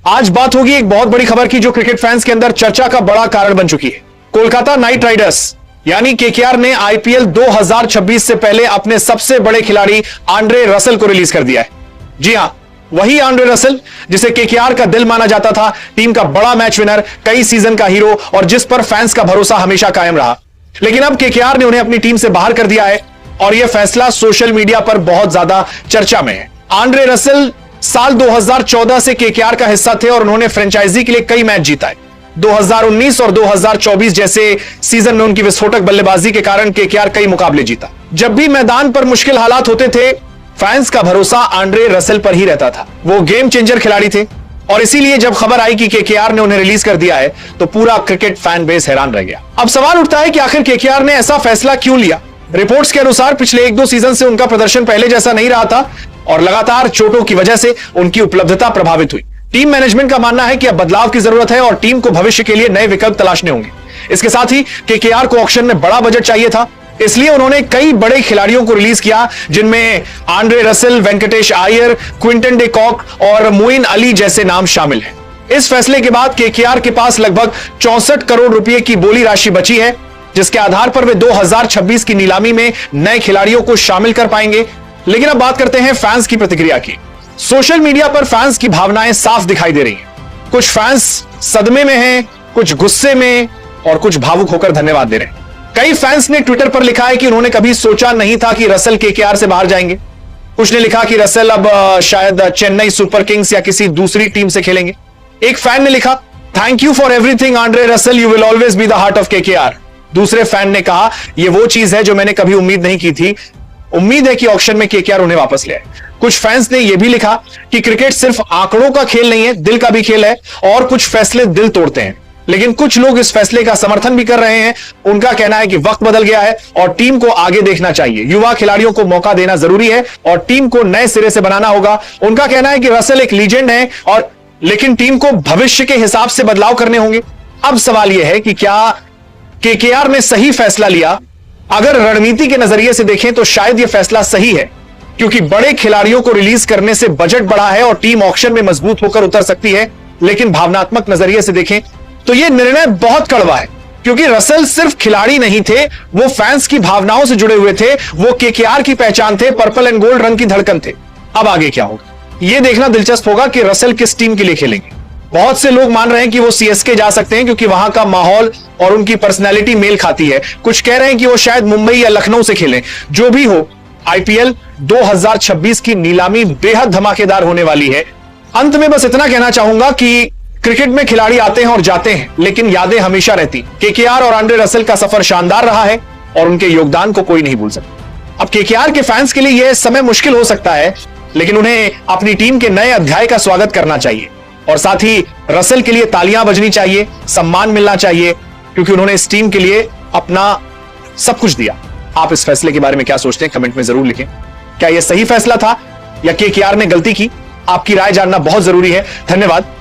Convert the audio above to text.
आज बात होगी एक बहुत बड़ी खबर की जो क्रिकेट फैंस के अंदर चर्चा का बड़ा कारण बन चुकी है। कोलकाता नाइट राइडर्स यानी केकेआर ने आईपीएल 2026 से पहले अपने सबसे बड़े खिलाड़ी आंद्रे रसल को रिलीज कर दिया है। जी हां, वही आंद्रे रसल जिसे केकेआर का दिल माना जाता था, टीम का बड़ा मैच विनर, कई सीजन का हीरो और जिस पर फैंस का भरोसा हमेशा कायम रहा। लेकिन अब केकेआर ने उन्हें अपनी टीम से बाहर कर दिया है और यह फैसला सोशल मीडिया पर बहुत ज्यादा चर्चा में है। आंद्रे रसल साल 2014 से केकेआर का हिस्सा थे और उन्होंने फ्रेंचाइजी के लिए कई मैच जीता है। 2019 और 2024 जैसे सीजन में उनकी विस्फोटक बल्लेबाजी के कारण केकेआर कई मुकाबले जीता। जब भी मैदान पर मुश्किल हालात होते थे, फैंस का भरोसा आंद्रे रसल पर ही रहता था। वो गेम चेंजर खिलाड़ी थे और इसीलिए जब खबर आई कि केकेआर ने उन्हें रिलीज कर दिया है तो पूरा क्रिकेट फैन बेस हैरान रह गया। अब सवाल उठता है कि आखिर केकेआर ने ऐसा फैसला क्यों लिया। रिपोर्ट्स के अनुसार पिछले 1-2 सीजन से उनका प्रदर्शन पहले जैसा नहीं रहा था और लगातार चोटों की वजह से उनकी उपलब्धता प्रभावित हुई। टीम मैनेजमेंट का मानना है कि अब बदलाव की जरूरत है और टीम को भविष्य के लिए नए विकल्प तलाशने होंगे। इसके साथ ही केकेआर को ऑक्शन में बड़ा बजट चाहिए था, इसलिए उन्होंने कई बड़े खिलाड़ियों को रिलीज किया, जिनमें Andre Russell, Venkatesh Iyer, Quinton de Kock और मोइन अली जैसे नाम शामिल हैं। इस फैसले के बाद केकेआर के पास लगभग 64 करोड़ रुपए की बोली राशि बची है, जिसके आधार पर वे 2026 की नीलामी में नए खिलाड़ियों को शामिल कर पाएंगे। लेकिन अब बात करते हैं फैंस की प्रतिक्रिया की। सोशल मीडिया पर फैंस की भावनाएं साफ दिखाई दे रही हैं। कुछ फैंस सदमे में हैं, कुछ गुस्से में और कुछ भावुक होकर धन्यवाद दे रहे हैं। कई फैंस ने ट्विटर पर लिखा है कि उन्होंने कभी सोचा नहीं था कि रसल केकेआर से बाहर जाएंगे। कुछ ने लिखा कि रसल अब शायद चेन्नई सुपर किंग्स या किसी दूसरी टीम से खेलेंगे। एक फैन ने लिखा, thank you for everything Andre Russell, you will always be the heart of KKR. दूसरे फैन ने कहा, यह वो चीज है जो मैंने कभी उम्मीद नहीं की थी, उम्मीद है कि ऑक्शन में केकेआर उन्हें वापस ले आए। कुछ फैंस ने यह भी लिखा कि क्रिकेट सिर्फ आंकड़ों का खेल नहीं है, दिल का भी खेल है और कुछ फैसले दिल तोड़ते हैं। लेकिन कुछ लोग इस फैसले का समर्थन भी कर रहे हैं। उनका कहना है कि वक्त बदल गया है और टीम को आगे देखना चाहिए, युवा खिलाड़ियों को मौका देना जरूरी है और टीम को नए सिरे से बनाना होगा। उनका कहना है कि रसल एक लीजेंड है और लेकिन टीम को भविष्य के हिसाब से बदलाव करने होंगे। अब सवाल यह है कि क्या केकेआर ने सही फैसला लिया। अगर रणनीति के नजरिए से देखें तो शायद यह फैसला सही है, क्योंकि बड़े खिलाड़ियों को रिलीज करने से बजट बढ़ा है और टीम ऑक्शन में मजबूत होकर उतर सकती है। लेकिन भावनात्मक नजरिए से देखें तो यह निर्णय बहुत कड़वा है, क्योंकि रसल सिर्फ खिलाड़ी नहीं थे, वो फैंस की भावनाओं से जुड़े हुए थे, वो केकेआर की पहचान थे, पर्पल एंड गोल्ड रंग की धड़कन थे। अब आगे क्या होगा यह देखना दिलचस्प होगा कि रसल किस टीम के लिए खेलेंगे। बहुत से लोग मान रहे हैं कि वो सीएसके जा सकते हैं क्योंकि वहां का माहौल और उनकी पर्सनैलिटी मेल खाती है। कुछ कह रहे हैं कि वो शायद मुंबई या लखनऊ से खेलें। जो भी हो, आईपीएल 2026 की नीलामी बेहद धमाकेदार होने वाली है। अंत में बस इतना कहना चाहूंगा कि क्रिकेट में खिलाड़ी आते हैं और जाते हैं, लेकिन यादें हमेशा रहती। केकेआर और आंद्रे रसल का सफर शानदार रहा है और उनके योगदान को कोई नहीं भूल सकता। अब केकेआर के फैंस के लिए यह समय मुश्किल हो सकता है, लेकिन उन्हें अपनी टीम के नए अध्याय का स्वागत करना चाहिए और साथ ही रसल के लिए तालियां बजनी चाहिए, सम्मान मिलना चाहिए, क्योंकि उन्होंने इस टीम के लिए अपना सब कुछ दिया। आप इस फैसले के बारे में क्या सोचते हैं, कमेंट में जरूर लिखें। क्या यह सही फैसला था या केकेआर ने गलती की? आपकी राय जानना बहुत जरूरी है। धन्यवाद।